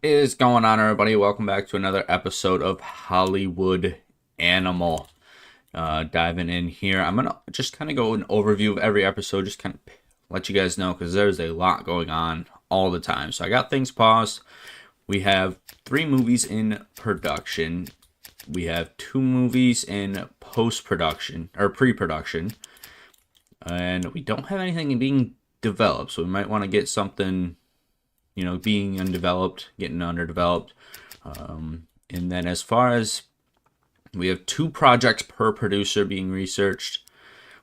Is going on, everybody? Welcome back to another episode of Hollywood Animal. Diving in here, I'm gonna just kind of go an overview of every episode, just kind of let you guys know because there's a lot going on all the time. So I got things paused. We have 3 movies in production. We have 2 movies in post-production or pre-production, and we don't have anything being developed. So we might want to get something, being undeveloped, getting underdeveloped. And then as far as we have 2 projects per producer being researched.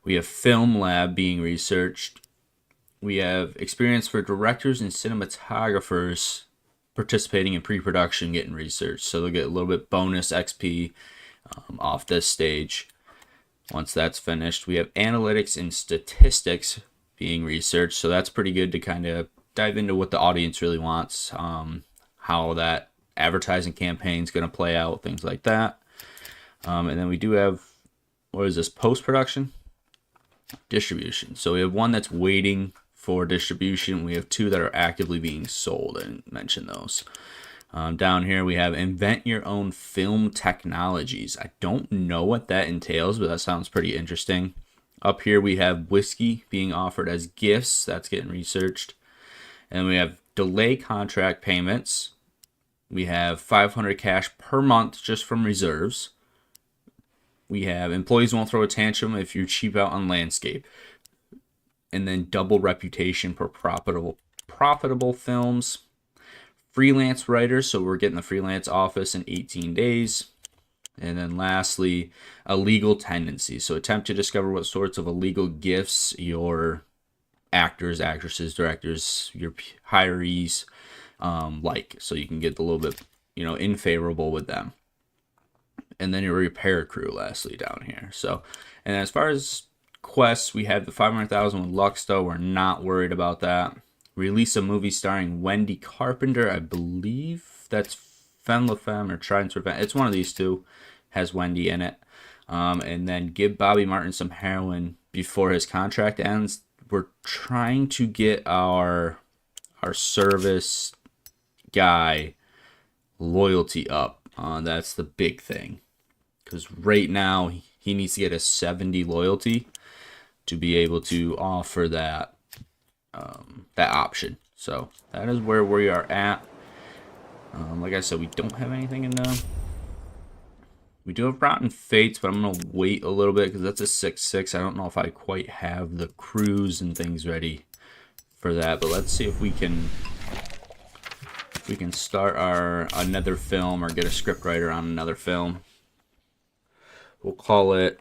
We have Film Lab being researched. We have experience for directors and cinematographers participating in pre-production getting researched. So they'll get a little bit bonus XP off this stage. Once that's finished, we have analytics and statistics being researched. So that's pretty good to kind of dive into what the audience really wants, how that advertising campaign is going to play out, things like that. And then we do have, post-production? Distribution. So we have 1 that's waiting for distribution. We have 2 that are actively being sold, and mention those. Down here we have invent your own film technologies. I don't know what that entails, but that sounds pretty interesting. Up here we have whiskey being offered as gifts. That's getting researched. And we have delay contract payments. We have 500 cash per month just from reserves. We have employees won't throw a tantrum if you cheap out on landscape. And then double reputation for profitable films. Freelance writers, so we're getting the freelance office in 18 days. And then lastly, illegal tendencies. So attempt to discover what sorts of illegal gifts your actors, actresses, directors, your hirees like. So you can get a little bit, unfavorable with them. And then your repair crew lastly down here. So, and as far as quests, we have the 500,000 with Lux, though. We're not worried about that. Release a movie starring Wendy Carpenter. I believe that's Femme La Femme or Trident Revenge. It's one of these 2. Has Wendy in it. And then give Bobby Martin some heroin before his contract ends. We're trying to get our service guy loyalty up. That's the big thing. Because right now, he needs to get a 70 loyalty to be able to offer that option. So that is where we are at. Like I said, we don't have anything in them. We do have Rotten Fates, but I'm going to wait a little bit because that's a 6-6. I don't know if I quite have the crews and things ready for that. But let's see if we can start another film or get a script writer on another film. We'll call it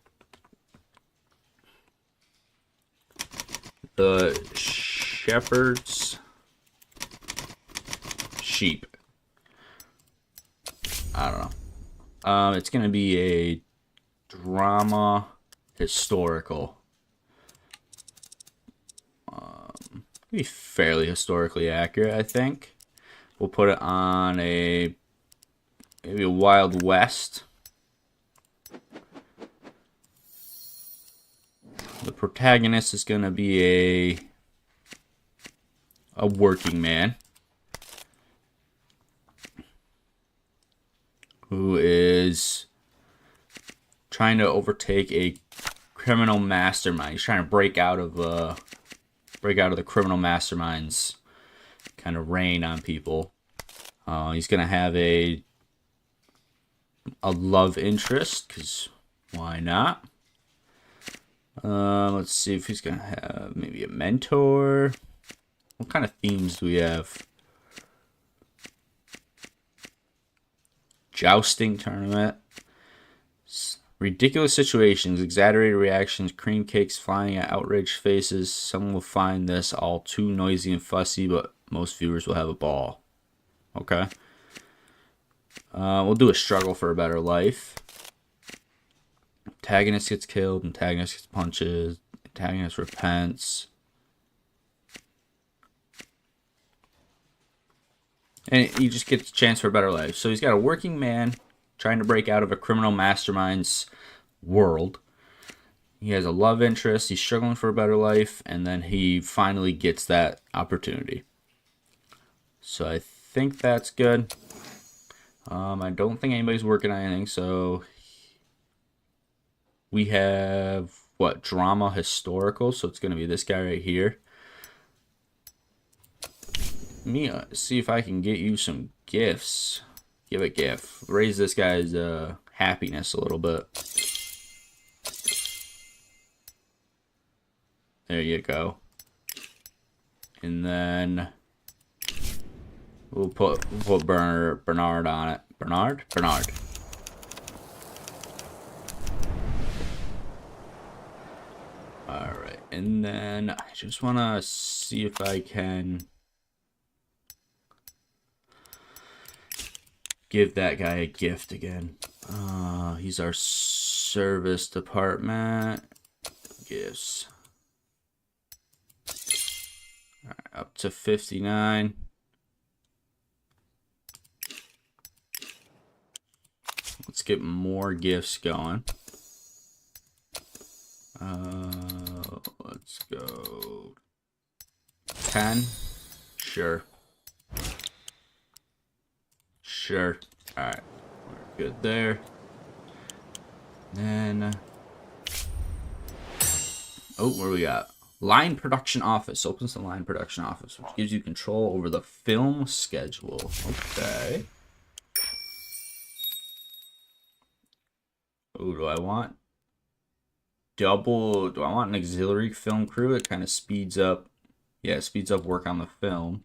The Shepherd's Sheep. I don't know. It's going to be a drama historical. Be fairly historically accurate, I think. We'll put it on maybe a Wild West. The protagonist is going to be a working man who is trying to overtake a criminal mastermind. He's trying to break out of the criminal mastermind's kind of reign on people. He's going to have a love interest, because why not? Let's see if he's going to have maybe a mentor. What kind of themes do we have? Jousting tournament. Ridiculous situations, exaggerated reactions, cream cakes flying at outraged faces. Some will find this all too noisy and fussy, but most viewers will have a ball. Okay. We'll do a struggle for a better life. Antagonist gets killed, antagonist gets punches, antagonist repents. And he just gets a chance for a better life. So he's got a working man trying to break out of a criminal mastermind's world. He has a love interest. He's struggling for a better life. And then he finally gets that opportunity. So I think that's good. I don't think anybody's working on anything, so we have what, drama historical, so it's going to be this guy right here. See if I can get you some gifts. Give a gift. Raise this guy's happiness a little bit. There you go. And then we'll put Bernard on it. Bernard. All right, and then I just want to see if I can give that guy a gift again. He's our service department. Gifts. All right, up to 59. Let's get more gifts going. Let's go 10. Sure. All right, we're good there. Then, oh, what do we got? Line production office. Opens the line production office, which gives you control over the film schedule. Okay. Oh, do I want double? Do I want an auxiliary film crew? It kind of speeds up. Yeah, it speeds up work on the film.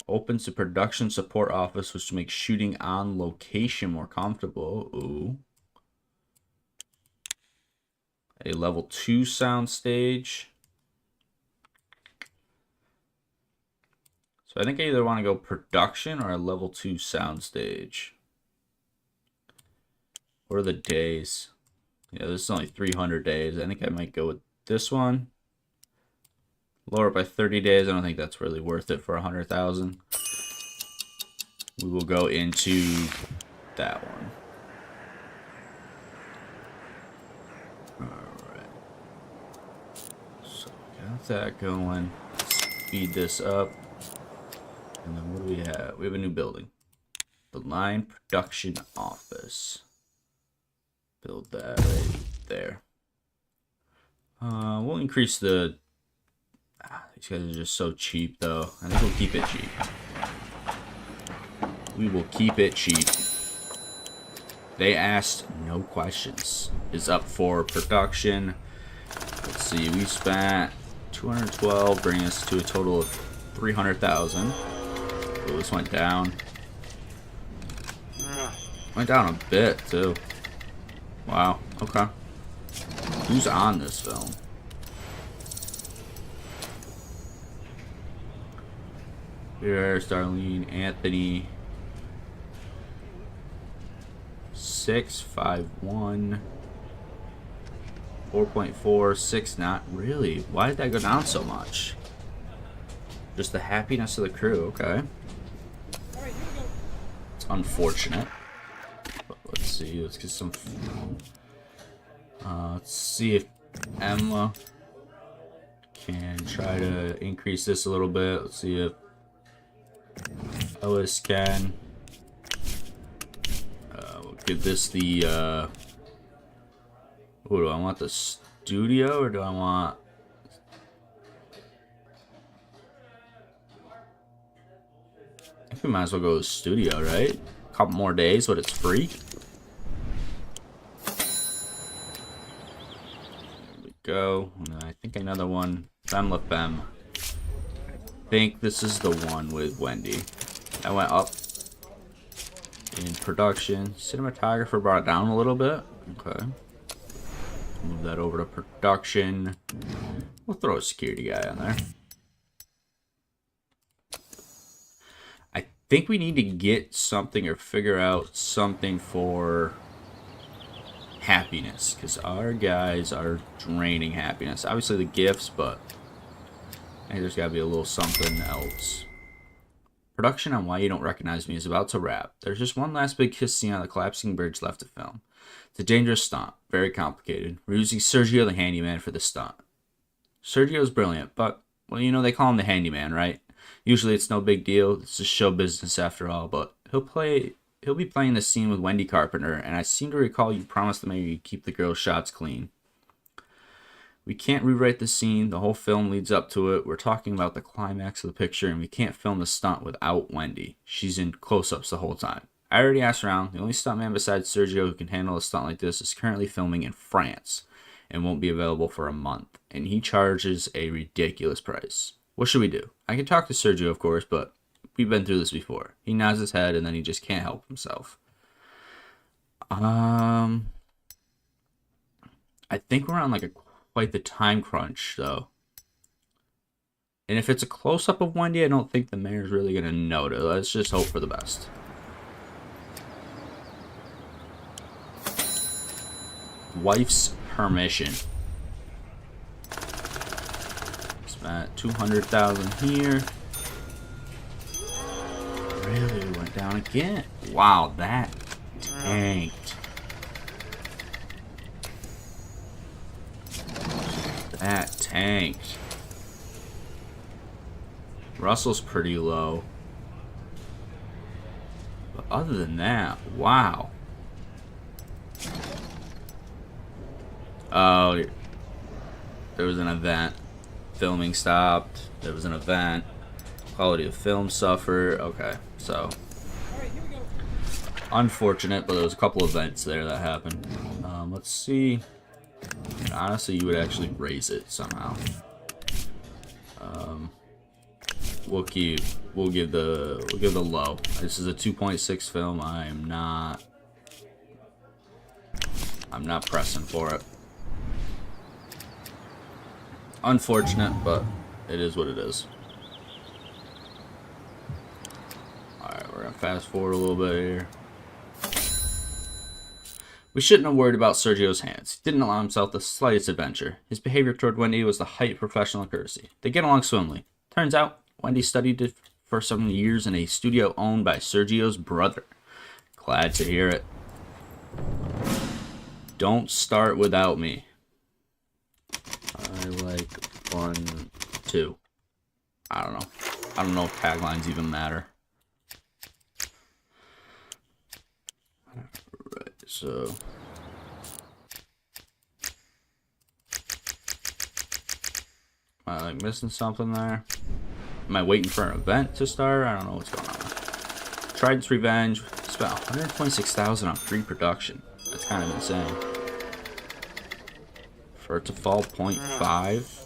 Opens the production support office, which makes shooting on location more comfortable. Ooh. A level 2 sound stage. So I think I either want to go production or a level 2 sound stage. What are the days? Yeah, this is only 300 days. I think I might go with this one. Lower it by 30 days. I don't think that's really worth it for 100,000. We will go into that one. Alright. So we got that going. Speed this up. And then what do we have? We have a new building. The line production office. Build that right there. We'll increase the... these guys are just so cheap, though. I think we'll keep it cheap. We will keep it cheap. They asked no questions. Is up for production. Let's see, we spent 212, bringing us to a total of 300,000. Oh, this went down. Went down a bit, too. Wow, okay. Who's on this film? Here, Starlene, Anthony. 651. 4.4, 6 not really. Why did that go down so much? Just the happiness of the crew, okay. It's unfortunate. But let's see, let's get some. Let's see if Emma can try to increase this a little bit. Let's see if Ellis can. We'll give this the. What do I want? The studio, or do I want? I think we might as well go to the studio, right? A couple more days, but it's free. There we go. And I think another one. Femme La Femme. I think this is the one with Wendy. I went up in production. Cinematographer brought it down a little bit. Okay. Move that over to production. We'll throw a security guy on there. I think we need to get something or figure out something for happiness, because our guys are draining happiness. Obviously the gifts, but I think there's got to be a little something else. Production on Why You Don't Recognize Me is about to wrap. There's just one last big kiss scene on the collapsing bridge left to film. It's a dangerous stunt, very complicated. We're using Sergio the handyman for the stunt. Sergio's brilliant, but Well, you know, they call him the handyman, right? Usually it's no big deal. It's just show business after all, but he'll be playing the scene with Wendy Carpenter, and I seem to recall you promised to maybe keep the girl's shots clean. We can't rewrite the scene. The whole film leads up to it. We're talking about the climax of the picture, and we can't film the stunt without Wendy. She's in close-ups the whole time. I already asked around. The only stuntman besides Sergio who can handle a stunt like this is currently filming in France and won't be available for a month. And he charges a ridiculous price. What should we do? I can talk to Sergio, of course, but we've been through this before. He nods his head, and then he just can't help himself. I think we're on like quite the time crunch, though. And if it's a close-up of Wendy, I don't think the mayor's really going to notice. Let's just hope for the best. Wife's permission. Spent 200,000 here. Really went down again. Wow, that tanked. That tanked. Russell's pretty low. But other than that, wow. Oh, there was an event. Filming stopped. There was an event. Quality of film suffered. Okay, so unfortunate, but there was a couple events there that happened. Let's see. Honestly, you would actually raise it somehow. We'll give the low. This is a 2.6 film. I'm not pressing for it. Unfortunate, but it is what it is. Alright, we're gonna fast forward a little bit here. We shouldn't have worried about Sergio's hands. He didn't allow himself the slightest adventure. His behavior toward Wendy was the height of professional courtesy. They get along swimmingly. Turns out, Wendy studied for some years in a studio owned by Sergio's brother. Glad to hear it. Don't start without me. I like 1, 2. I don't know. I don't know if taglines even matter. Alright, so. Am I like missing something there? Am I waiting for an event to start? I don't know what's going on. Trident's Revenge spent 126,000 on pre-production. That's kind of insane. For it to fall 0.5.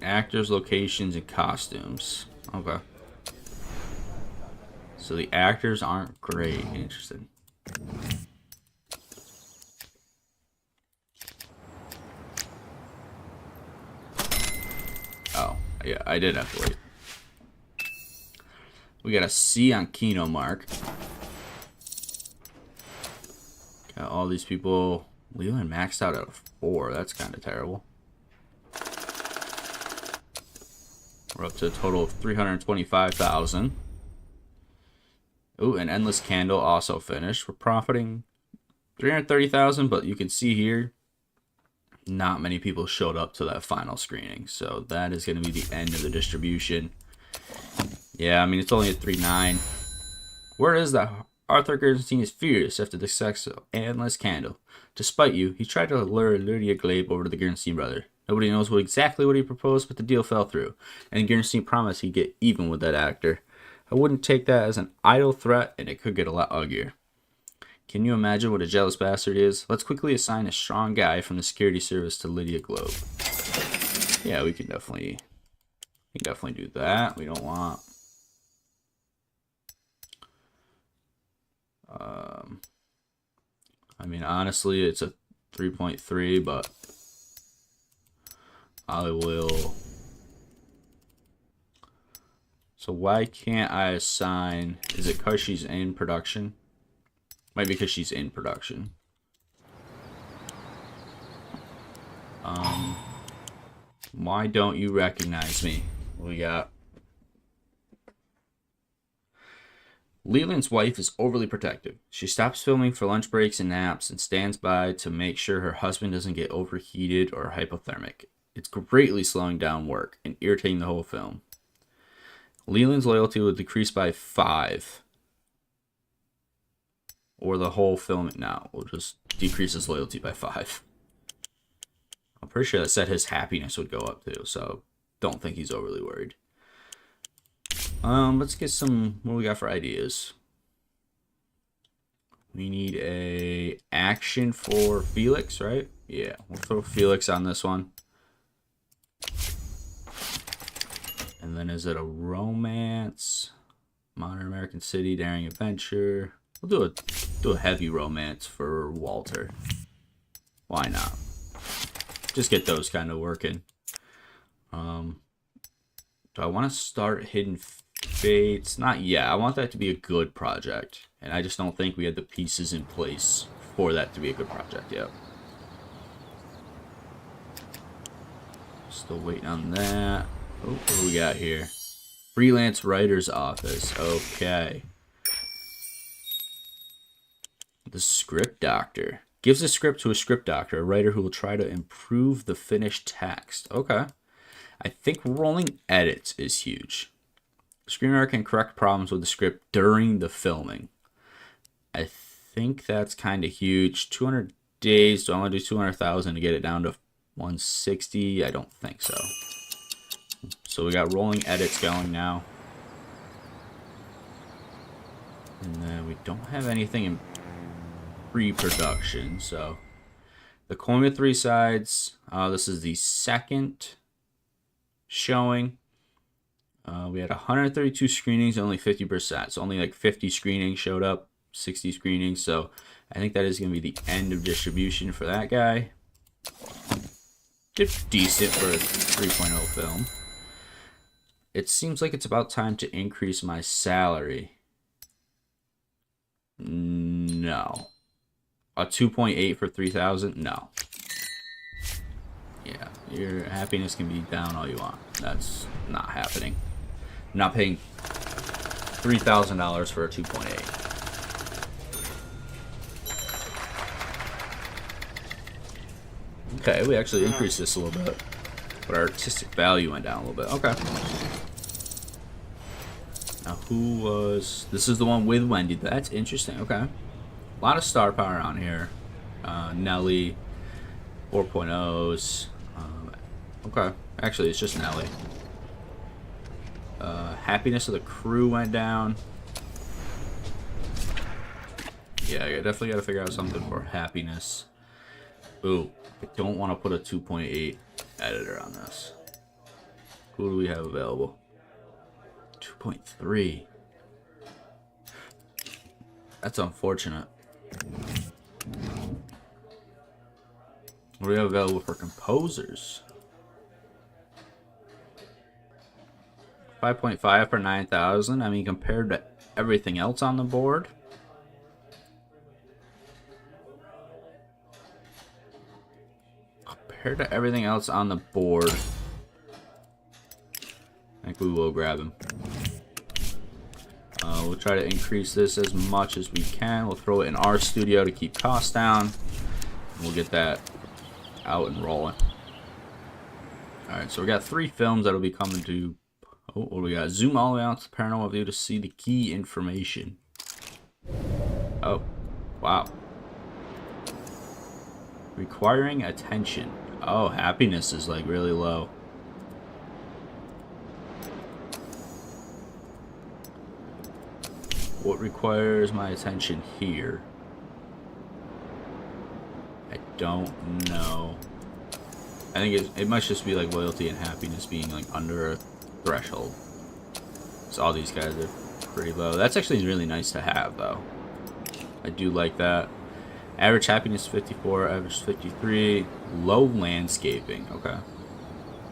Actors, locations, and costumes. Okay. So the actors aren't great. Interesting. Oh, yeah, I did have to wait. We got a C on Kino Mark. Got all these people. Leland maxed out at a 4. That's kind of terrible. We're up to a total of 325,000. Ooh, an Endless Candle also finished. We're profiting 330,000, but you can see here, not many people showed up to that final screening. So that is going to be the end of the distribution. Yeah, I mean, it's only a 3.9. Word is that Arthur Gerstenstein is furious after the success of Endless Candle. Despite you, he tried to lure Lydia Glabe over to the Gerstenstein brother. Nobody knows exactly what he proposed, but the deal fell through. And Gerstenstein promised he'd get even with that actor. I wouldn't take that as an idle threat, and it could get a lot uglier. Can you imagine what a jealous bastard is? Let's quickly assign a strong guy from the security service to Lydia Globe. Yeah, we can definitely do that. We don't want... I mean, honestly, it's a 3.3, but I will... So why can't I assign... Is it because she's in production? Might be because she's in production. Why don't you recognize me? We got Leland's wife is overly protective. She stops filming for lunch breaks and naps and stands by to make sure her husband doesn't get overheated or hypothermic. It's greatly slowing down work and irritating the whole film. Leland's loyalty will decrease by 5. Or the whole film now will just decrease his loyalty by 5. I'm pretty sure that said his happiness would go up too, so don't think he's overly worried. Let's get some, what do we got for ideas? We need a action for Felix, right? Yeah, we'll throw Felix on this one. And then is it a romance? Modern American City, daring adventure. We'll do a heavy romance for Walter. Why not? Just get those kind of working. Do I want to start Hidden Fates? Not yet. I want that to be a good project. And I just don't think we had the pieces in place for that to be a good project yet. Still waiting on that. Oh, what do we got here? Freelance Writer's Office. Okay. The Script Doctor. Gives a script to a script doctor, a writer who will try to improve the finished text. Okay. I think rolling edits is huge. The screenwriter can correct problems with the script during the filming. I think that's kind of huge. 200 days. Do I want to do 200,000 to get it down to 160? I don't think so. So we got rolling edits going now. And then we don't have anything in pre-production. So the Coin with Three Sides. This is the second showing. We had 132 screenings, only 50%. So only like 50 screenings showed up, 60 screenings. So I think that is going to be the end of distribution for that guy. Did decent for a 3.0 film. It seems like it's about time to increase my salary. No. A 2.8 for 3,000? No. Yeah, your happiness can be down all you want. That's not happening. I'm not paying $3,000 for a 2.8. Okay, we actually increased this a little bit. But our artistic value went down a little bit. Okay. Now, who was... This is the one with Wendy. That's interesting. Okay. A lot of star power on here. Nelly. 4.0s. Okay. Actually, it's just Nelly. Happiness of the crew went down. Yeah, I definitely got to figure out something for happiness. Ooh. I don't want to put a 2.8 editor on this. Who do we have available? 2.3. That's unfortunate. What do we have available for composers? 5.5 for 9,000. I mean, compared to everything else on the board. Compared to everything else on the board, I think we will grab him. We'll try to increase this as much as we can. We'll throw it in our studio to keep costs down. And we'll get that out and rolling. Alright, so we got 3 films that'll be coming to... Oh, what do we got? Zoom all the way out to the paranormal view to see the key information. Oh, wow. Requiring attention. Oh, happiness is like really low. What requires my attention here? I don't know. I think it must just be like loyalty and happiness being like under a threshold. So all these guys are pretty low. That's actually really nice to have though. I do like that. Average happiness 54, average 53. Low landscaping. Okay.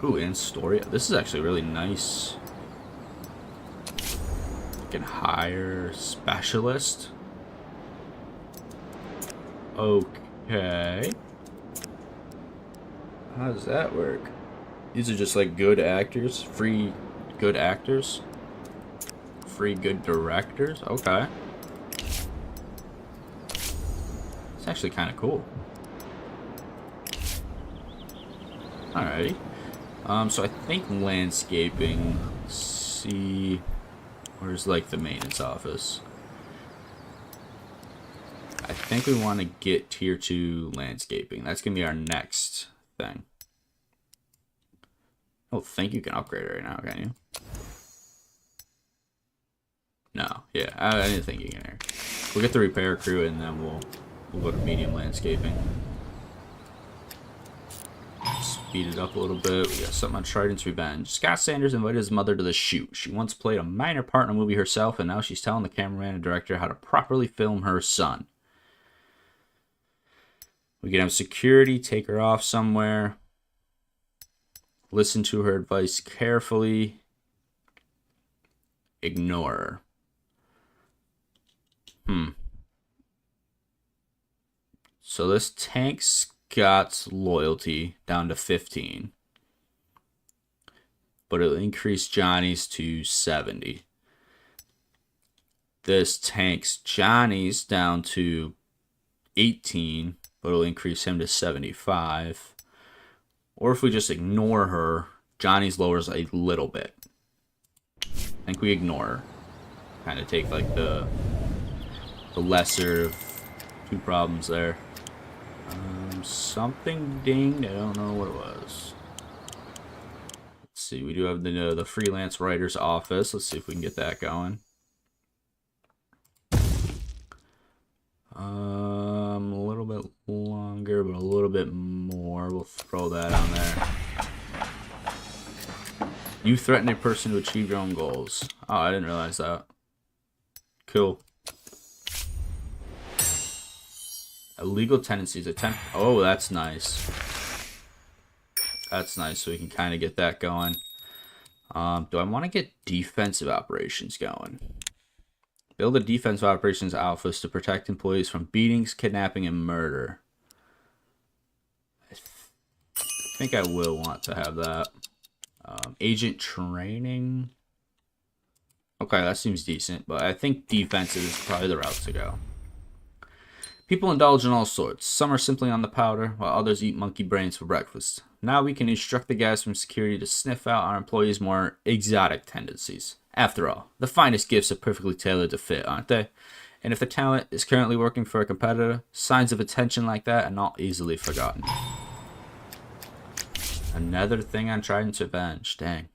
Ooh, and story. This is actually really nice. Can hire specialist. Okay. How does that work? These are just like good actors, free good actors. free good directors. Okay. It's actually kind of cool. Alrighty. So I think landscaping. Let's see. Where's like the maintenance office? I think we want to get tier 2 landscaping. That's going to be our next thing. I don't think you can upgrade it right now, can you? No. Yeah, I didn't think you can here. We'll get the repair crew and then we'll go to medium landscaping. Speed it up a little bit. We got something on Trident's Revenge. Scott Sanders invited his mother to the shoot. She once played a minor part in a movie herself, and now she's telling the cameraman and director how to properly film her son. We can have security take her off somewhere. Listen to her advice carefully. Ignore her. So this tanks Scott's loyalty down to 15. But it'll increase Johnny's to 70. This tanks Johnny's down to 18. But it'll increase him to 75. Or if we just ignore her, Johnny's lowers a little bit. I think we ignore her. Kind of take like the lesser of two problems there. Something dinged. I don't know what it was. Let's see. We do have the freelance writer's office. Let's see if we can get that going. A little bit longer, but a little bit more. We'll throw that on there. You threaten a person to achieve your own goals. Oh, I didn't realize that. Cool. Illegal tendencies. Oh, that's nice. That's nice. So we can kind of get that going. Do I want to get defensive operations going? Build a defensive operations office to protect employees from beatings, kidnapping, and murder. I think I will want to have that. Agent training. Okay, that seems decent, but I think defensive is probably the route to go. People indulge in all sorts. Some are simply on the powder, while others eat monkey brains for breakfast. Now we can instruct the guys from security to sniff out our employees' more exotic tendencies. After all, the finest gifts are perfectly tailored to fit, aren't they? And if the talent is currently working for a competitor, signs of attention like that are not easily forgotten. Another thing on Trident's Revenge. Dang.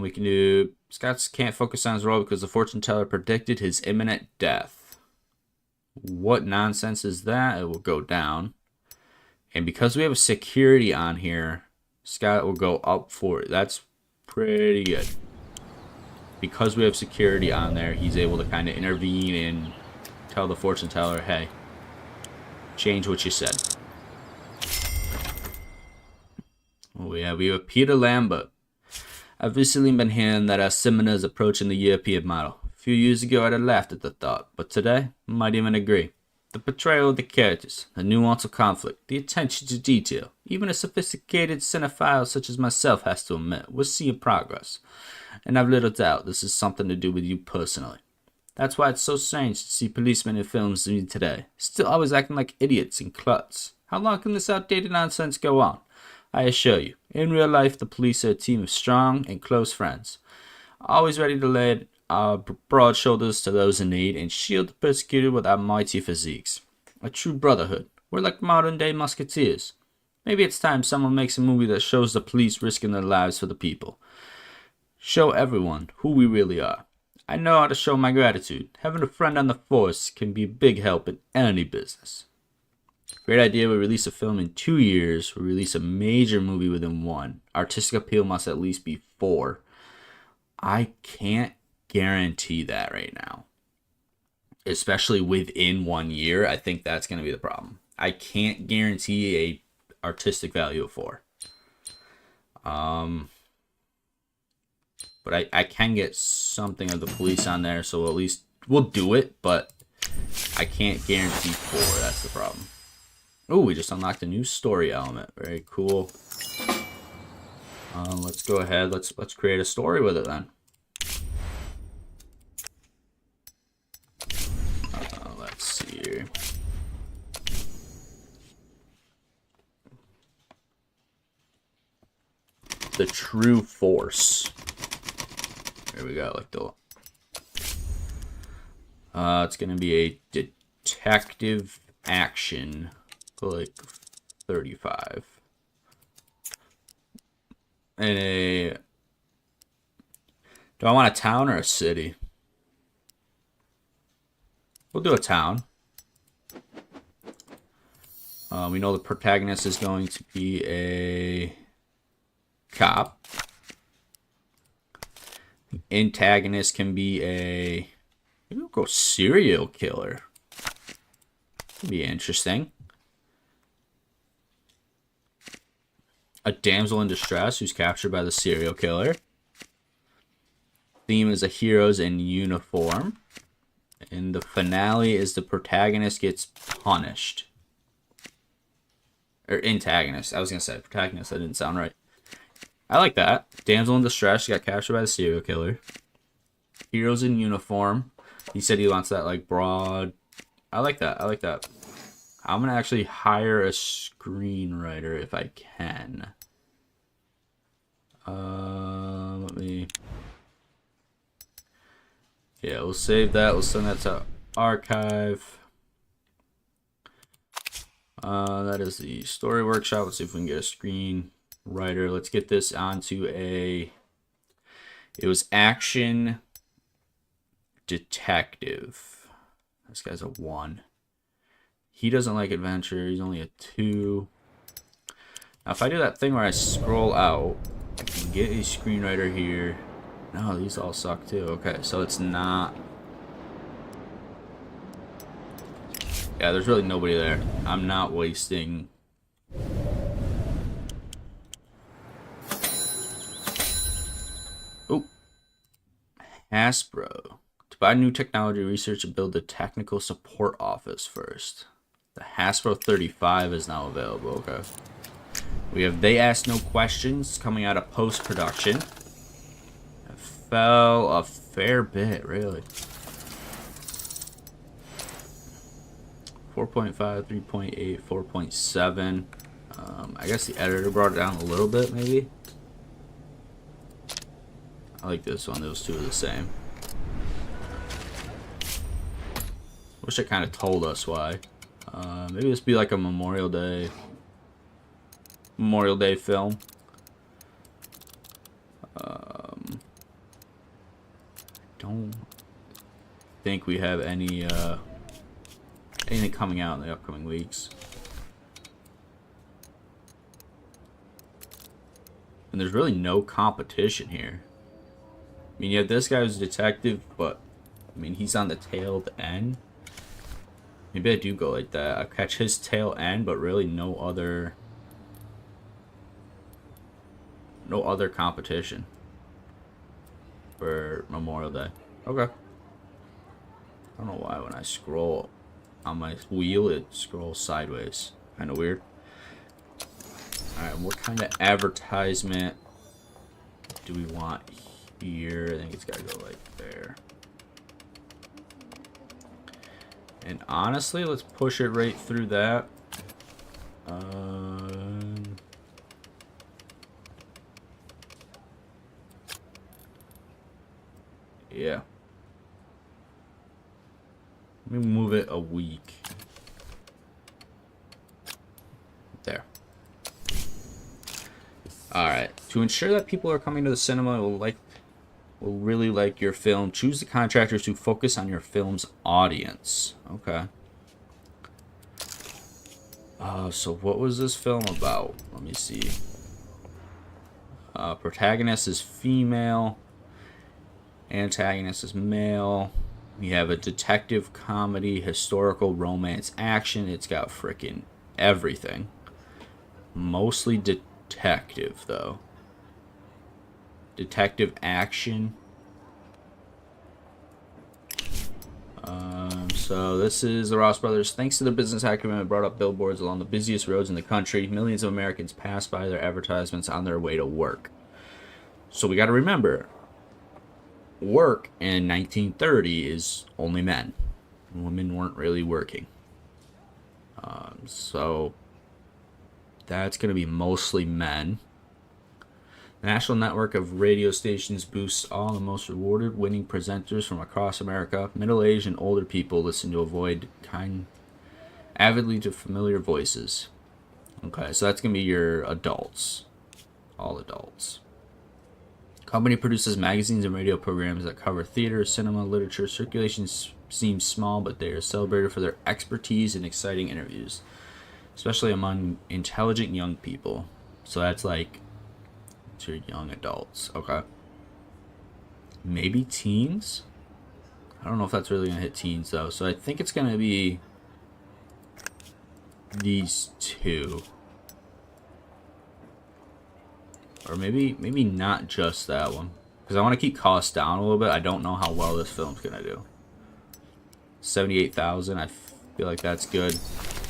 We can do... Scott can't focus on his role because the fortune teller predicted his imminent death. What nonsense is that? It will go down. And because we have a security on here, Scott will go up for it. That's pretty good. Because we have security on there, he's able to kind of intervene and tell the fortune teller, hey, change what you said. We have Peter Lambert. I've recently been hearing that our seminar is approaching the European model. A few years ago, I'd have laughed at the thought, but today, I might even agree. The portrayal of the characters, the nuance of conflict, the attention to detail, even a sophisticated cinephile such as myself has to admit, we're seeing progress. And I've little doubt this is something to do with you personally. That's why it's so strange to see policemen in films today, still always acting like idiots and klutz. How long can this outdated nonsense go on? I assure you, in real life, the police are a team of strong and close friends, always ready to lay our broad shoulders to those in need and shield the persecuted with our mighty physiques. A true brotherhood. We're like modern-day musketeers. Maybe it's time someone makes a movie that shows the police risking their lives for the people. Show everyone who we really are. I know how to show my gratitude. Having a friend on the force can be a big help in any business. Great idea. We release a film in 2 years. We release a major movie within 1. Artistic appeal must at least be 4. I can't guarantee that right now. Especially within 1 year. I think that's going to be the problem. I can't guarantee a artistic value of 4. But I can get something of the police on there. So at least we'll do it. But I can't guarantee 4. That's the problem. Oh, we just unlocked a new story element. Very cool. Let's go ahead. Let's create a story with it then. Let's see here. The true force. Here we go. Like the. It's gonna be a detective action, like 35. And a. Do I want a town or a city? We'll do a town. We know the protagonist is going to be a cop. The antagonist can be a. Maybe we'll go serial killer. Could be interesting. A damsel in distress who's captured by the serial killer. Theme is a heroes in uniform. And the finale is the protagonist gets punished. Or antagonist. I was going to say protagonist. That didn't sound right. I like that. Damsel in distress got captured by the serial killer. Heroes in uniform. He said he wants that like broad. I like that. I like that. I'm going to actually hire a screenwriter if I can. Let me. Yeah, we'll save that. We'll send that to archive. That is the story workshop. Let's see if we can get a screenwriter. Let's get this onto a. It was action detective. This guy's a 1. He doesn't like adventure. He's only a 2. Now, if I do that thing where I scroll out, I can get a screenwriter here. No, these all suck too. Okay, so it's not. Yeah, there's really nobody there. I'm not wasting. Oh, Hasbro. To buy new technology, research and build the technical support office first. The Hasbro 35 is now available. Okay. We have They Ask No Questions coming out of post-production. It fell a fair bit, really. 4.5, 3.8, 4.7. I guess the editor brought it down a little bit, maybe. I like this one. Those two are the same. Wish it kind of told us why. Maybe this be like a Memorial Day film. Don't think we have any anything coming out in the upcoming weeks. And there's really no competition here. I mean, you have this guy who's a detective, but I mean, he's on the tail end. Maybe I do go like that. I catch his tail end, but really no other competition for Memorial Day. Okay. I don't know why when I scroll on my wheel it scrolls sideways. Kind of weird. Alright, what kind of advertisement do we want here? I think it's gotta go like there. And honestly, let's push it right through that. Yeah. Let me move it a week. There. Alright. To ensure that people are coming to the cinema will really like your film, choose the contractors who focus on your film's audience. Okay. So what was this film about? Let me see. Protagonist is female. Antagonist is male. We have a detective comedy, historical romance, action. It's got frickin' everything. Mostly detective, though. Detective action. So this is the Ross Brothers. Thanks to their business acumen, brought up billboards along the busiest roads in the country. Millions of Americans pass by their advertisements on their way to work. So we got to remember, work in 1930 is only men. Women weren't really working. So that's going to be mostly men. The National Network of Radio Stations boosts all the most rewarded winning presenters from across America. Middle-aged and older people listen to avoid avidly to familiar voices. Okay, so that's going to be your adults. All adults. Company produces magazines and radio programs that cover theater, cinema, literature. Circulation seems small, but they are celebrated for their expertise and exciting interviews, especially among intelligent young people. So that's like to young adults. Okay. Maybe teens? I don't know if that's really going to hit teens, though. So I think it's going to be these two. Or maybe not just that one. Because I want to keep costs down a little bit. I don't know how well this film's going to do. 78,000. I feel like that's good.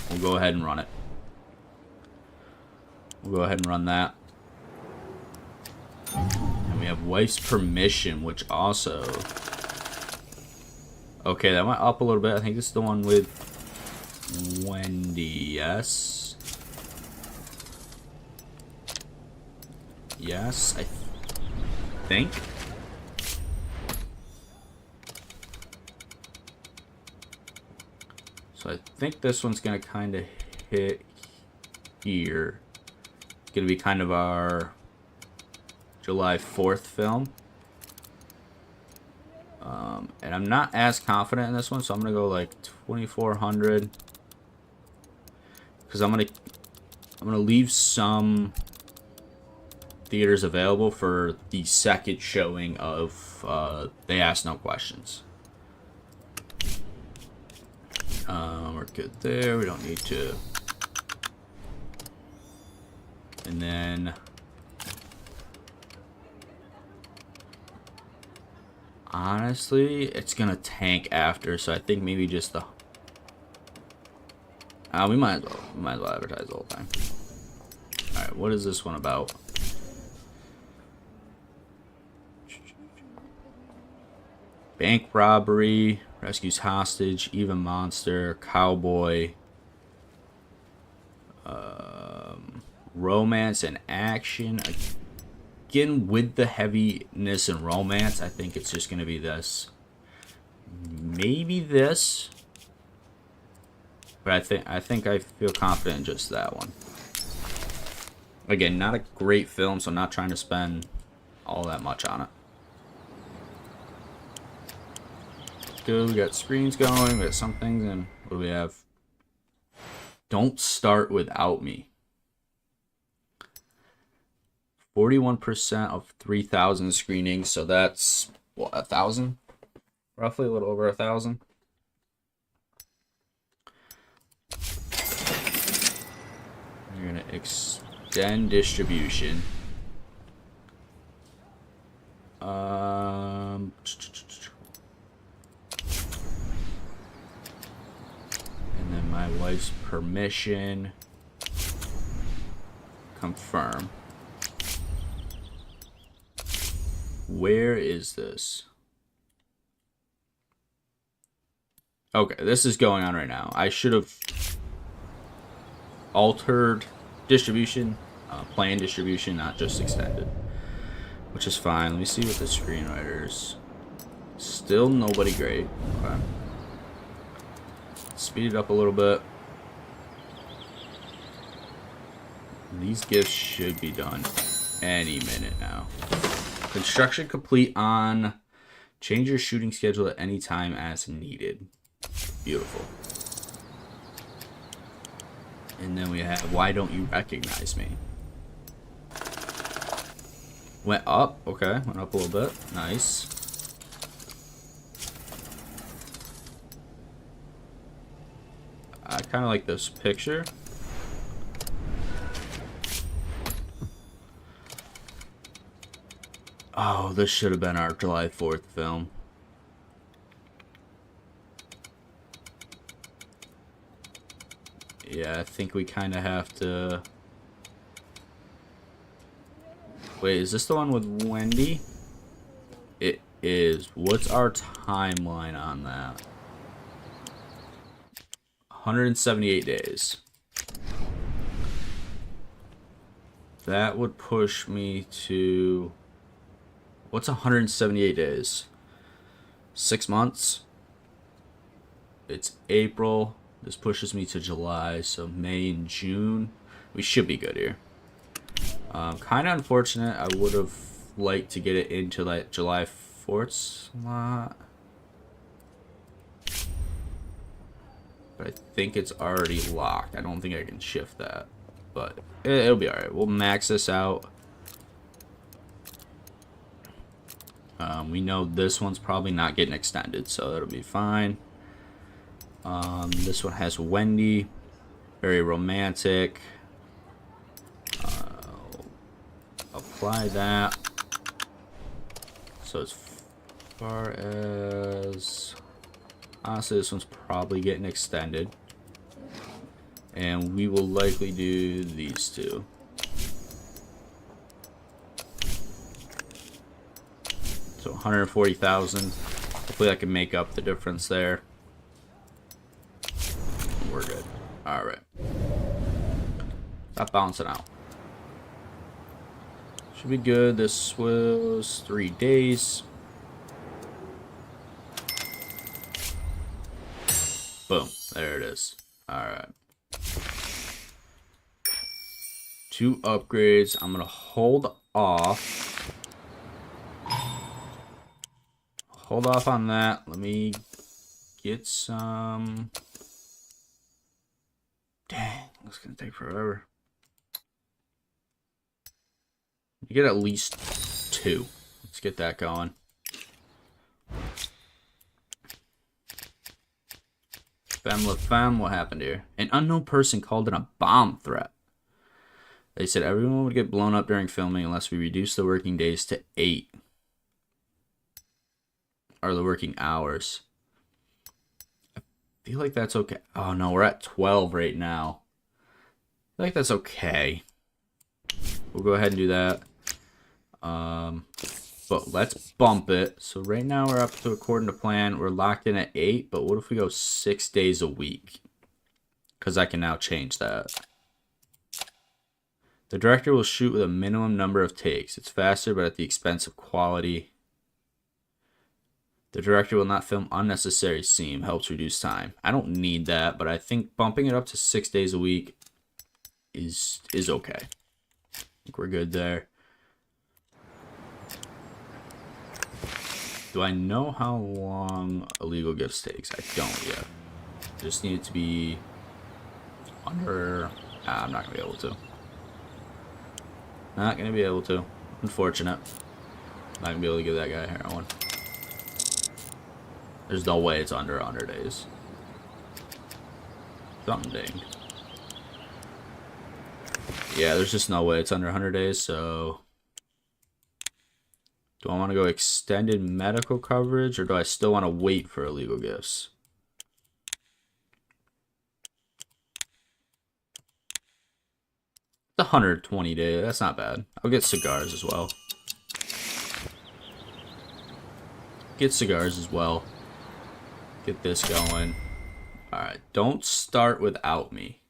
We'll go ahead and run it. We'll go ahead and run that. And we have Wife's Permission, which also... Okay, that went up a little bit. I think this is the one with Wendy, yes? Yes, I think. So I think this one's going to kind of hit here. It's going to be kind of our July 4th film. And I'm not as confident in this one, so I'm going to go like 2,400. Because I'm going to leave some theaters available for the second showing of They Ask No Questions. We're good there. We don't need to. And then honestly, it's gonna tank after, so I think maybe just the we might as well advertise the whole time. Alright, what is this one about? Bank robbery, rescues hostage, even monster, cowboy, romance and action. Again, with the heaviness and romance, I think it's just going to be this. Maybe this. But I think I feel confident in just that one. Again, not a great film, so I'm not trying to spend all that much on it. Good, we got screens going, we got some things, and what do we have? Don't Start Without Me. 41% of 3,000 screenings, so that's what, 1,000? Roughly a little over 1,000. We're gonna extend distribution. And then My Wife's Permission. Confirm. Where is this? Okay, this is going on right now. I should have altered distribution, planned distribution, not just extended. Which is fine. Let me see what the screenwriters. Still nobody great. Okay. Speed it up a little bit. These gifts should be done any minute now. Construction complete on. Change your shooting schedule at any time as needed. Beautiful. And then we have Why Don't You Recognize Me? Went up. Okay, went up a little bit. Nice. I kind of like this picture. Oh, this should have been our July 4th film. Yeah, I think we kind of have to... Wait, is this the one with Wendy? It is. What's our timeline on that? 178 days. That would push me to... What's 178 days? 6 months? It's April. This pushes me to July, so May and June. We should be good here. Kind of unfortunate. I would have liked to get it into like July 4th slot. But I think it's already locked. I don't think I can shift that. But it'll be alright. We'll max this out. We know this one's probably not getting extended, so that'll be fine. This one has Wendy. Very romantic. Apply that. So as far as... Honestly, this one's probably getting extended. And we will likely do these two. So 140,000. Hopefully I can make up the difference there. We're good. Alright. Stop bouncing out. Should be good. This was 3 days. Boom. There it is. Alright. 2 upgrades. I'm going to hold off. Hold off on that. Let me get some... Dang. That's going to take forever. You get at least 2. Let's get that going. Femme la femme, what happened here? An unknown person called in a bomb threat. They said everyone would get blown up during filming unless we reduce the working days to 8. Or the working hours. I feel like that's okay. Oh no, we're at 12 right now. I feel like that's okay. We'll go ahead and do that. But let's bump it. So right now we're up to, according to plan, we're locked in at 8. But what if we go 6 days a week? Because I can now change that. The director will shoot with a minimum number of takes. It's faster, but at the expense of quality. The director will not film unnecessary scene. Helps reduce time. I don't need that, but I think bumping it up to 6 days a week is okay. I think we're good there. Do I know how long illegal gifts takes? I don't yet. Just need it to be under... I'm not going to be able to. Not going to be able to. Unfortunate. Not going to be able to give that guy heroin. There's no way it's under 100 days. Something dinged. Yeah, there's just no way it's under 100 days, so... Do I want to go extended medical coverage, or do I still want to wait for illegal gifts? 120 days. That's not bad. I'll get cigars as well. Get cigars as well. Get this going. Alright, don't start without me.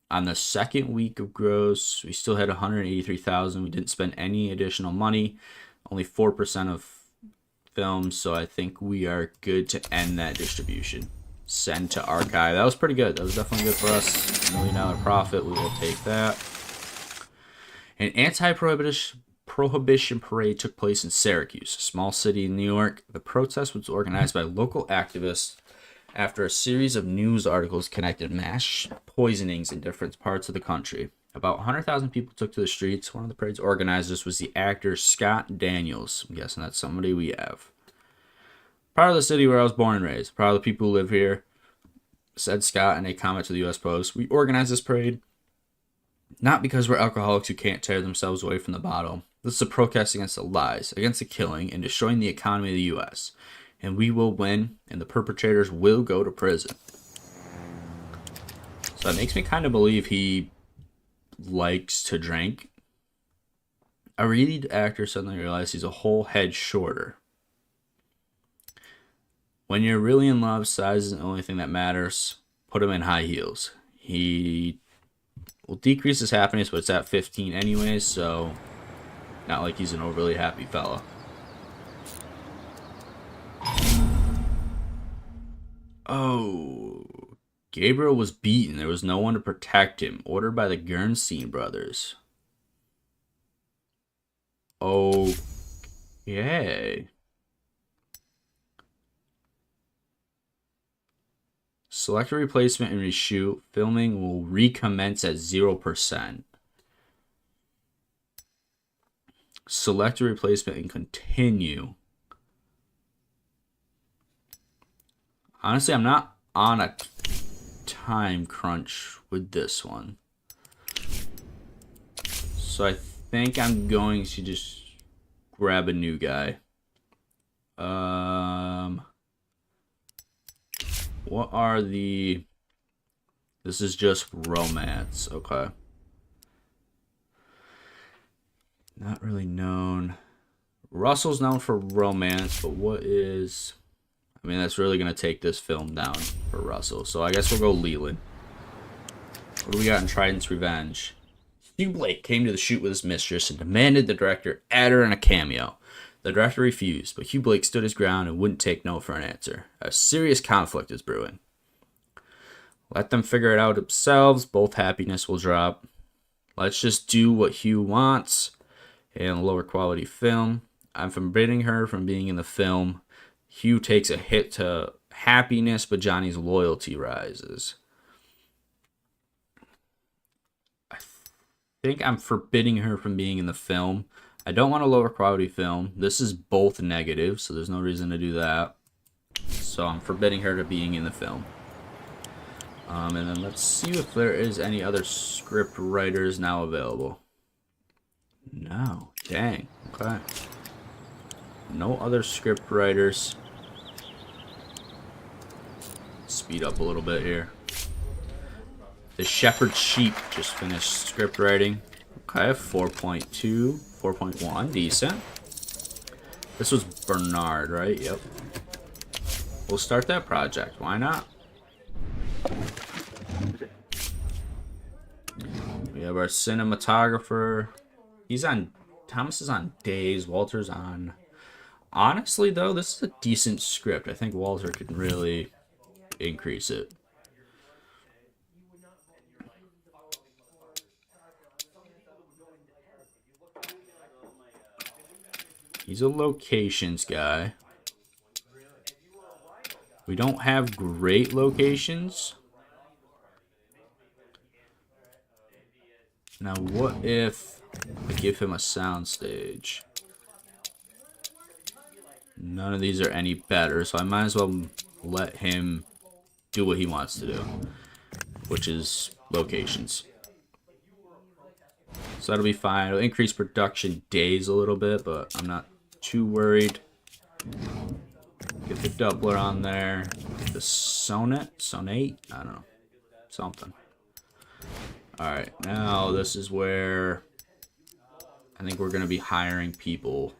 On the second week of gross, we still had 183,000. We didn't spend any additional money. Only 4% of films, so I think we are good to end that distribution. Send to archive. That was pretty good. That was definitely good for us. $1 million profit. We will take that. An anti-prohibition parade took place in Syracuse, a small city in New York. The protest was organized by local activists after a series of news articles connected mass poisonings in different parts of the country. About 100,000 people took to the streets. One of the parade's organizers was the actor Scott Daniels. I'm guessing that's somebody we have. Proud of the city where I was born and raised. Proud of the people who live here, said Scott in a comment to the U.S. Post. We organized this parade not because we're alcoholics who can't tear themselves away from the bottle. This is a protest against the lies, against the killing, and destroying the economy of the U.S. And we will win, and the perpetrators will go to prison. So that makes me kind of believe he likes to drink. A lead actor suddenly realizes he's a whole head shorter. When you're really in love, size isn't the only thing that matters. Put him in high heels. He will decrease his happiness, but it's at 15 anyways, so not like he's an overly happy fella. Oh, Gabriel was beaten. There was no one to protect him. Ordered by the Gernstein brothers. Okay. Select a replacement and reshoot. Filming will recommence at 0%. Select a replacement and continue. Honestly, I'm not on a time crunch with this one. So I think I'm going to just grab a new guy. What are the... This is just romance. Okay. Not really known. Russell's known for romance, but what is... I mean, that's really going to take this film down for Russell. So I guess we'll go Leland. What do we got in Trident's Revenge? Hugh Blake came to the shoot with his mistress and demanded the director add her in a cameo. The director refused, but Hugh Blake stood his ground and wouldn't take no for an answer. A serious conflict is brewing. Let them figure it out themselves. Both happiness will drop. Let's just do what Hugh wants and a lower quality film. I'm forbidding her from being in the film. Hugh takes a hit to happiness, but Johnny's loyalty rises. I think I'm forbidding her from being in the film. I don't want a lower quality film. This is both negative, so there's no reason to do that. So I'm forbidding her to being in the film. And then let's see if there is any other script writers now available. No. Dang. Okay. No other script writers. Speed up a little bit here. The Shepherd Sheep just finished script writing. Okay, 4.2, 4.1, decent. This was Bernard, right? Yep. We'll start that project. Why not? We have our cinematographer. He's on... Thomas is on days. Walter's on... Honestly, though, this is a decent script. I think Walter can really increase it. He's a locations guy. We don't have great locations. Now, what if I give him a soundstage? None of these are any better, so I might as well let him do what he wants to do, which is locations. So that'll be fine. It'll increase production days a little bit, but I'm not too worried. Get the doubler on there. The sonate? I don't know. Something. Alright, now this is where I think we're going to be hiring people.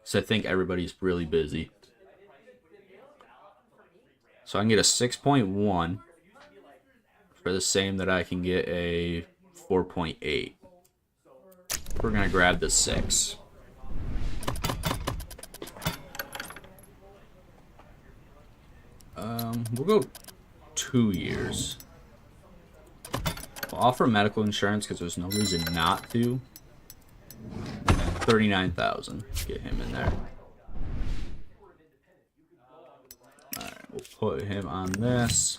So I think everybody's really busy. So I can get a 6.1 for the same that I can get a 4.8. We're going to grab the 6. We'll go 2 years. We'll offer medical insurance because there's no reason not to. 39,000. Get him in there. Alright, we'll put him on this.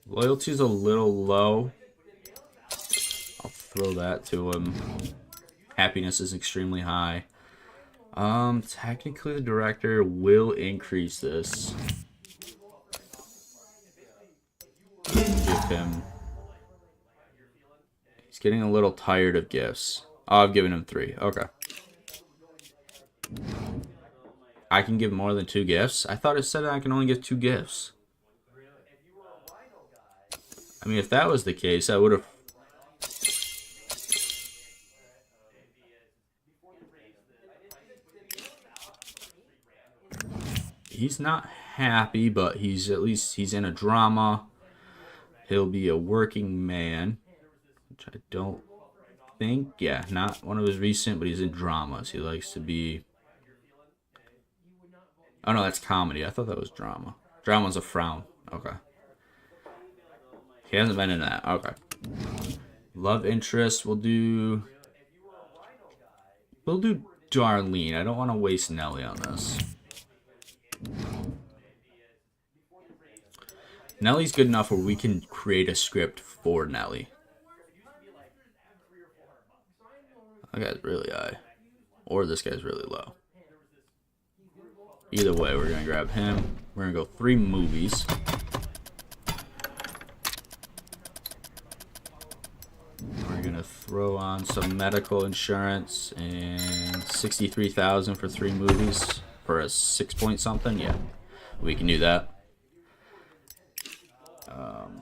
Loyalty's a little low. I'll throw that to him. Happiness is extremely high. Technically the director will increase this. Give him... He's getting a little tired of gifts. Oh, I've given him 3. Okay. I can give more than 2 gifts? I thought it said I can only give 2 gifts. I mean, if that was the case, I would have... he's not happy, but he's at least he's in a drama. He'll be a working man, which I don't think. Yeah, not one of his recent, but he's in dramas. He likes to be. Oh no, that's comedy. I thought that was drama. Drama's a frown. Okay. He hasn't been in that. Okay. Love interest. We'll do Darlene. I don't want to waste Nellie on this. Nellie's good enough where we can create a script for Nellie. That guy's really high. Or this guy's really low. Either way, we're going to grab him. We're going to go 3 movies. We're going to throw on some medical insurance and $63,000 for 3 movies for a 6 point something. Yeah, we can do that.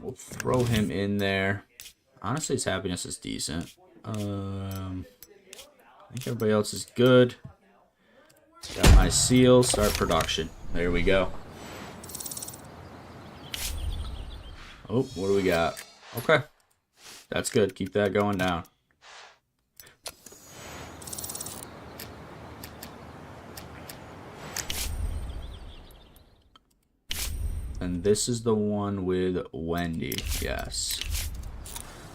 We'll throw him in there. Honestly, his happiness is decent. I think everybody else is good. Got my seal. Start production. There we go. Oh, what do we got? Okay. That's good. Keep that going down. And this is the one with Wendy. Yes.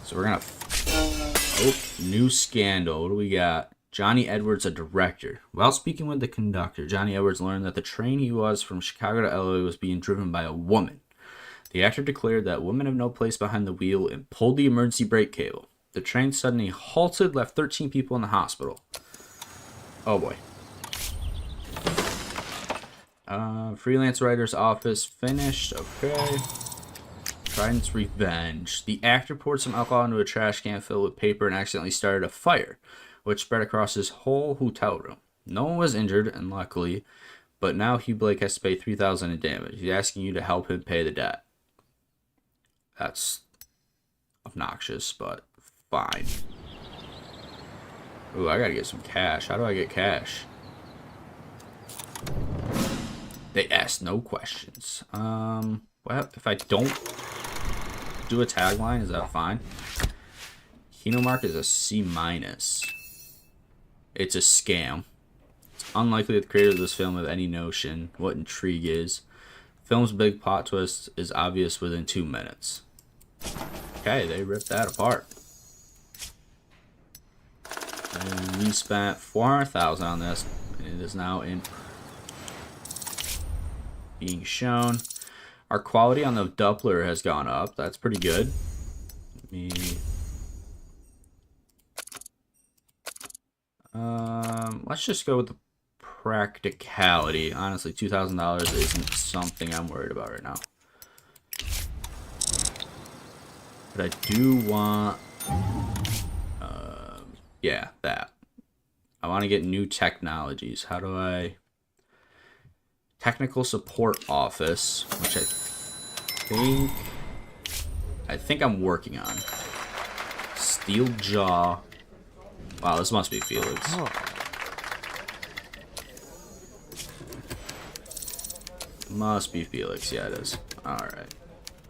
So we're going to... Oh, new scandal. What do we got? Johnny Edwards, a director. While speaking with the conductor, Johnny Edwards learned that the train he was from Chicago to LA was being driven by a woman. The actor declared that women have no place behind the wheel and pulled the emergency brake cable. The train suddenly halted, left 13 people in the hospital. Oh boy. Freelance writer's office finished. Okay. Trident's revenge. The actor poured some alcohol into a trash can filled with paper and accidentally started a fire, which spread across his whole hotel room. No one was injured, and luckily, but now Hugh Blake has to pay $3,000 in damage. He's asking you to help him pay the debt. That's obnoxious, but fine. Ooh, I gotta get some cash. How do I get cash? They asked no questions. Well, if I don't do a tagline, is that fine? Kino mark is a C-. It's a scam. It's unlikely that the creator of this film have any notion what intrigue is. The film's big plot twist is obvious within 2 minutes. Okay, they ripped that apart. And we spent $400,000 on this, and it is now in being shown. Our quality on the Doppler has gone up. That's pretty good. Let's just go with the practicality. Honestly, $2,000 isn't something I'm worried about right now. But I do want, yeah, that. I want to get new technologies. How do I? Technical support office, which I think I'm working on. Steel jaw. Wow, this must be Felix. Oh. Must be Felix. Yeah, it is. All right,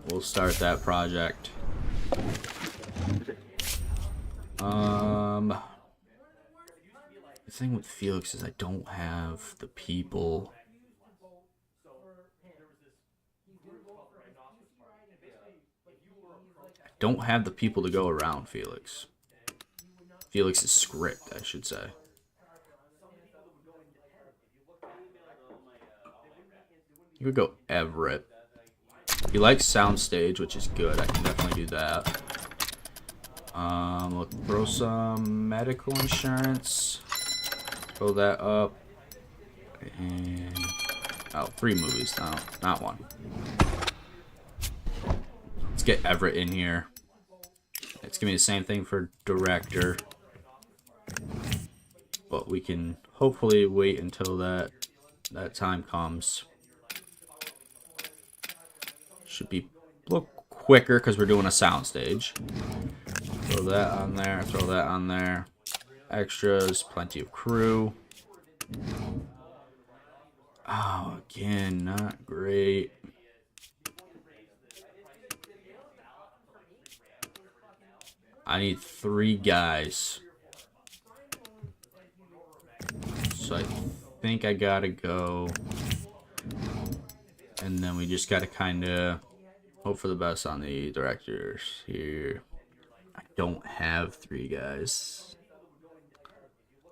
we'll start that project. The thing with Felix is I don't have the people. Don't have the people to go around Felix. Felix's script, I should say. You could go Everett. He likes soundstage, which is good. I can definitely do that. We'll throw some medical insurance. Throw that up. And 3 movies now, not 1. Let's get Everett in here. It's gonna be the same thing for director, but we can hopefully wait until that time comes. Should be a little quicker because we're doing a soundstage. Throw that on there. Throw that on there. Extras, plenty of crew. Oh, again, not great. I need 3 guys. So I think I gotta go. And then we just gotta kind of hope for the best on the directors here. I don't have 3 guys.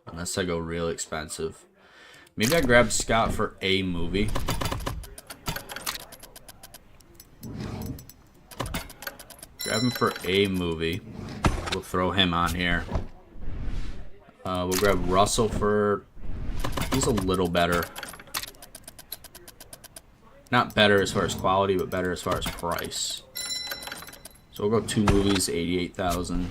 Unless I go real expensive. Maybe I grab Scott for a movie. Grab him for a movie. We'll throw him on here. We'll grab Russell for... He's a little better. Not better as far as quality, but better as far as price. So we'll go 2 movies, 88,000.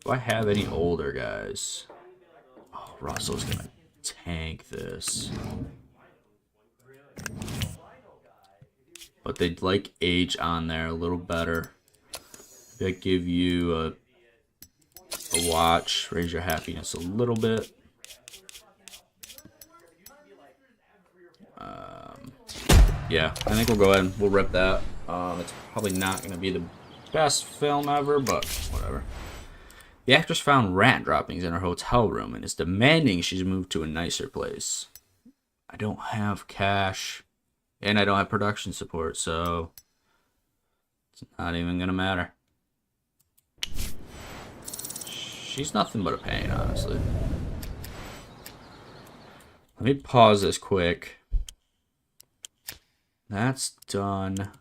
Do I have any older guys? Oh, Russell's gonna tank this. But they'd like age on there a little better. Maybe I give you a watch, raise your happiness a little bit. Yeah, I think we'll go ahead and we'll rip that. It's probably not going to be the best film ever, but whatever. The actress found rat droppings in her hotel room and is demanding she's moved to a nicer place. I don't have cash, and I don't have production support, so it's not even going to matter. She's nothing but a pain, honestly. Let me pause this quick. That's done.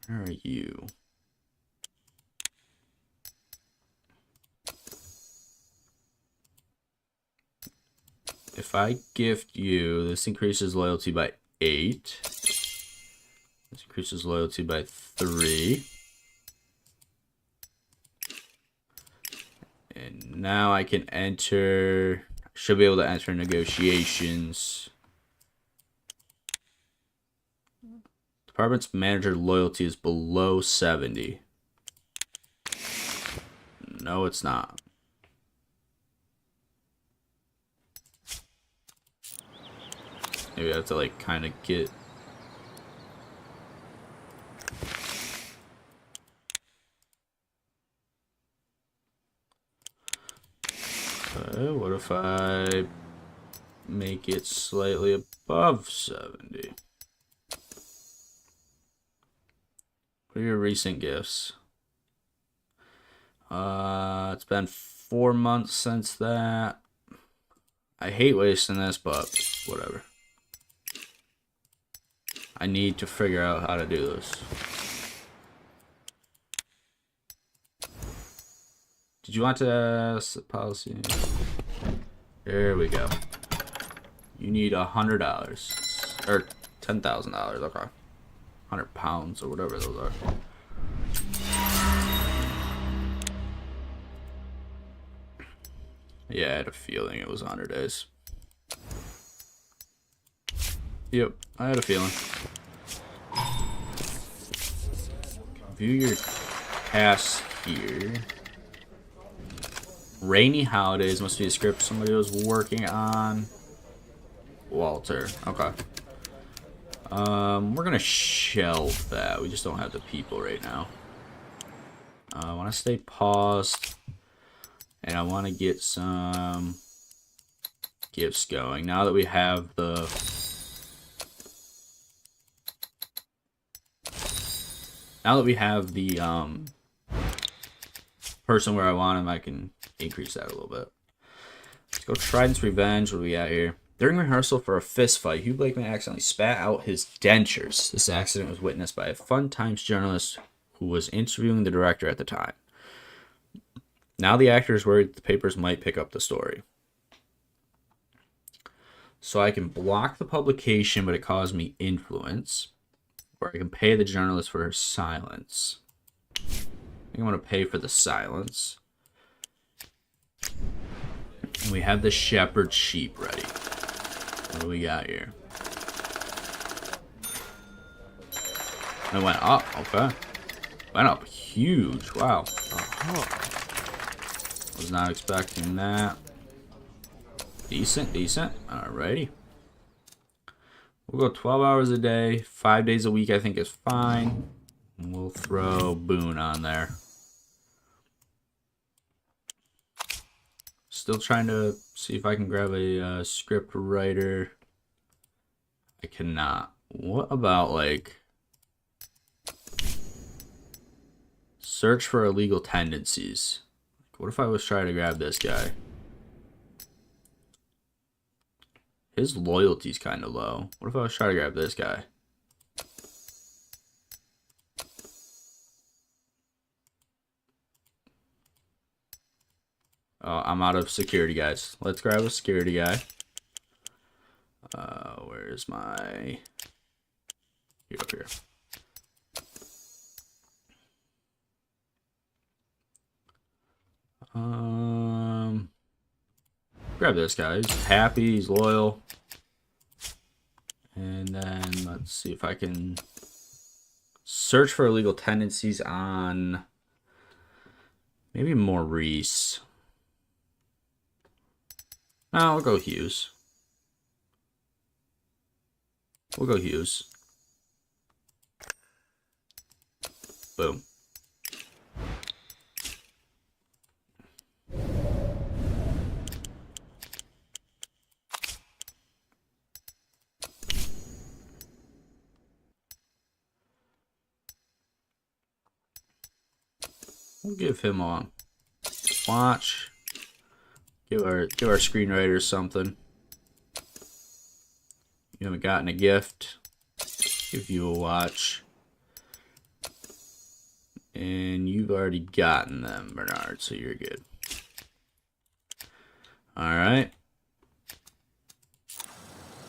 Where are you? If I gift you, this increases loyalty by 8. This increases loyalty by 3. And now I can enter, should be able to enter negotiations. Department's manager loyalty is below 70. No, it's not. Maybe I have to like kind of get... what if I make it slightly above 70? What are your recent gifts? It's been 4 months since that. I hate wasting this, but whatever. I need to figure out how to do this. Did you want to set policy? There we go. You need $100 or $10,000. Okay, 100 pounds or whatever those are. Yeah, I had a feeling it was 100 days. Yep, I had a feeling. View your tasks here. Rainy holidays must be a script somebody was working on. Walter, okay. We're gonna shelve that. We just don't have the people right now. I want to stay paused, and I want to get some gifts going. Now that we have the person where I want him, I can increase that a little bit. Let's go Trident's Revenge. What do we got here? During rehearsal for a fist fight, Hugh Blakeman accidentally spat out his dentures. This accident was witnessed by a Fun Times journalist who was interviewing the director at the time. Now the actor is worried the papers might pick up the story. So I can block the publication, but it caused me influence. Or I can pay the journalist for her silence. I think I'm going to pay for the silence. And we have the shepherd sheep ready. What do we got here? It went up. Okay. Went up huge. Wow. Was not expecting that. Decent, decent. Alrighty. We'll go 12 hours a day. 5 days a week I think is fine. And we'll throw Boone on there. Still trying to see if I can grab a script writer. I cannot. What about, like, search for illegal tendencies? What if I was trying to grab this guy? His loyalty's kind of low. What if I was trying to grab this guy? Oh, I'm out of security guys. Let's grab a security guy. Where's my... Here, up here. Grab this guy. He's happy. He's loyal. And then let's see if I can search for illegal tendencies on maybe Maurice. No, we'll go Hughes. We'll go Hughes. Boom. We'll give him a watch. Give our screenwriter something. You haven't gotten a gift. Give you a watch. And you've already gotten them, Bernard, so you're good. Alright.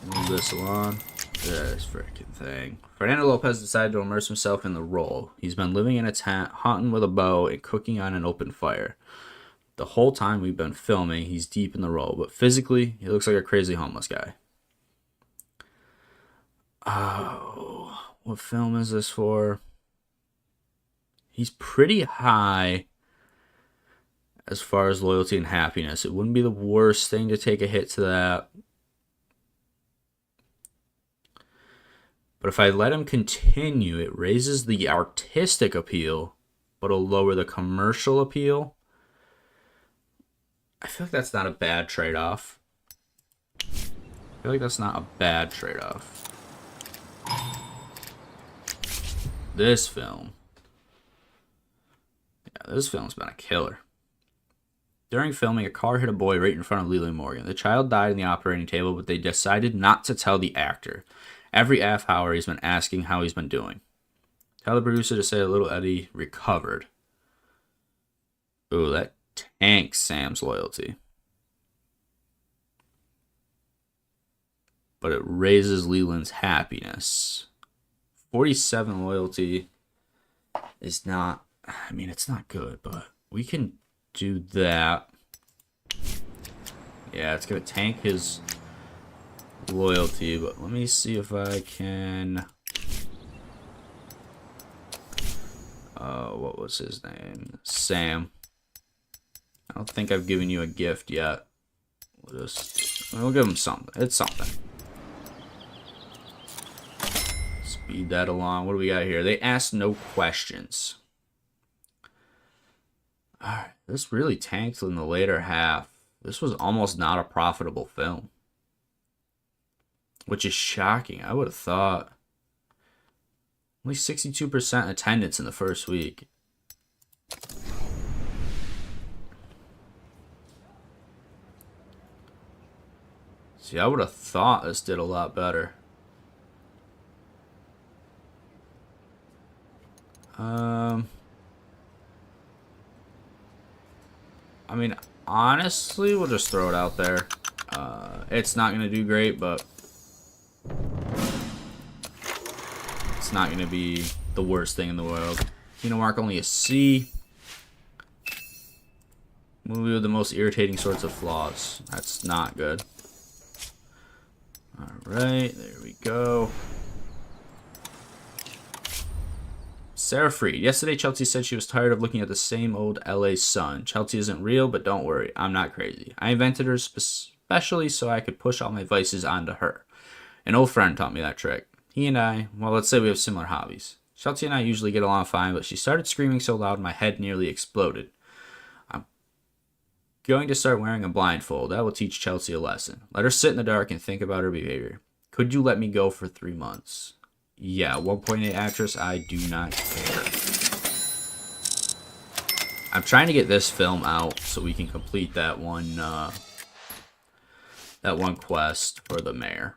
Move this along. This freaking thing. Fernando Lopez decided to immerse himself in the role. He's been living in a tent, hunting with a bow, and cooking on an open fire. The whole time we've been filming, he's deep in the role, but physically, he looks like a crazy homeless guy. Oh, what film is this for? He's pretty high as far as loyalty and happiness. It wouldn't be the worst thing to take a hit to that. But if I let him continue, it raises the artistic appeal, but it'll lower the commercial appeal. I feel like that's not a bad trade-off. I feel like that's not a bad trade-off. This film. Yeah, this film's been a killer. During filming, a car hit a boy right in front of Leland Morgan. The child died in the operating table, but they decided not to tell the actor. Every half hour, he's been asking how he's been doing. Tell the producer to say that little Eddie recovered. Ooh, that tanks Sam's loyalty. But it raises Leland's happiness. 47 loyalty is not... I mean, it's not good, but we can do that. Yeah, it's going to tank his loyalty, but let me see if I can... what was his name? Sam. I don't think I've given you a gift yet. We'll give him something. It's something. Speed that along. What do we got here? They asked no questions. Alright, this really tanked in the later half. This was almost not a profitable film. Which is shocking. I would have thought. Only 62% attendance in the first week. See, I would have thought this did a lot better. I mean, honestly, we'll just throw it out there. It's not going to do great, but it's not going to be the worst thing in the world. Kino mark only a C. Movie with the most irritating sorts of flaws. That's not good. Alright, there we go. Sarah Freed. Yesterday, Chelsea said she was tired of looking at the same old LA sun. Chelsea isn't real, but don't worry. I'm not crazy. I invented her especially so I could push all my vices onto her. An old friend taught me that trick. He and I, well, let's say we have similar hobbies. Chelsea and I usually get along fine, but she started screaming so loud my head nearly exploded. I'm going to start wearing a blindfold. That will teach Chelsea a lesson. Let her sit in the dark and think about her behavior. Could you let me go for 3 months? Yeah, 1.8 actress, I do not care. I'm trying to get this film out so we can complete that one quest for the mayor.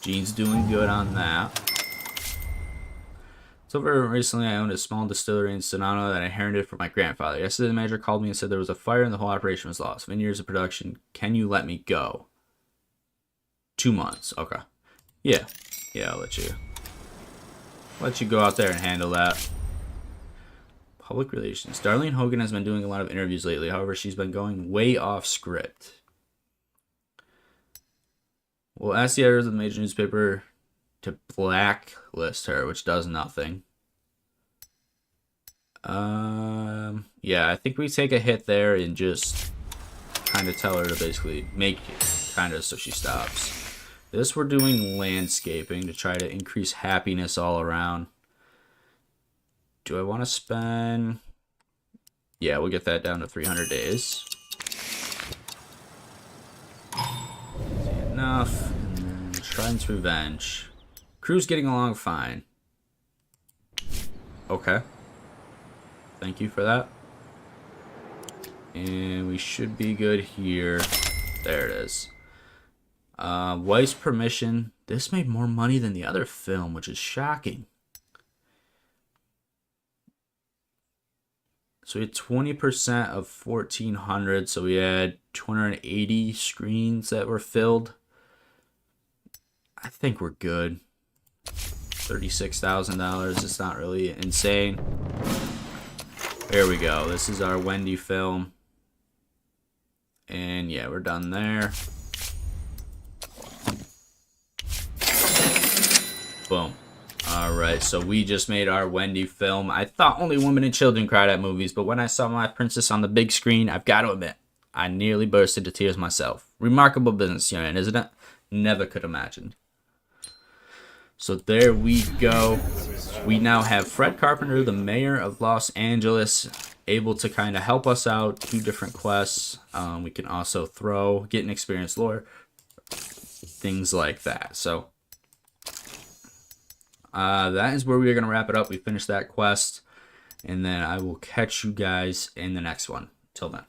Jean's doing good on that. So very recently, I owned a small distillery in Sonoma that I inherited from my grandfather. Yesterday, the manager called me and said there was a fire and the whole operation was lost. 10 years of production. Can you let me go? 2 months. Okay. Yeah. Yeah, I'll let you go out there and handle that. Public relations. Darlene Hogan has been doing a lot of interviews lately. However, she's been going way off script. We'll ask the editors of the major newspaper to blacklist her, which does nothing. Yeah, I think we take a hit there and just kind of tell her to basically make it kind of so she stops. This we're doing landscaping to try to increase happiness all around. Do I want to spend... Yeah, we'll get that down to 300 days. Enough. And then Trident's Revenge. Crew's getting along fine. Okay. Thank you for that. And we should be good here. There it is. Wife's Permission. This made more money than the other film, which is shocking. So we had 20% of 1,400. So we had 280 screens that were filled. I think we're good. $36,000. It's not really insane. There we go. This is our Wendy film. And yeah, we're done there. Boom. Alright, so we just made our Wendy film. I thought only women and children cried at movies, but when I saw my princess on the big screen, I've got to admit, I nearly burst into tears myself. Remarkable business you're in, isn't it? Never could imagine. So there we go. We now have Fred Carpenter, the mayor of Los Angeles, able to kind of help us out, 2 different quests. We can also get an experienced lawyer, things like that. So that is where we are going to wrap it up. We finished that quest, and then I will catch you guys in the next one. Till then.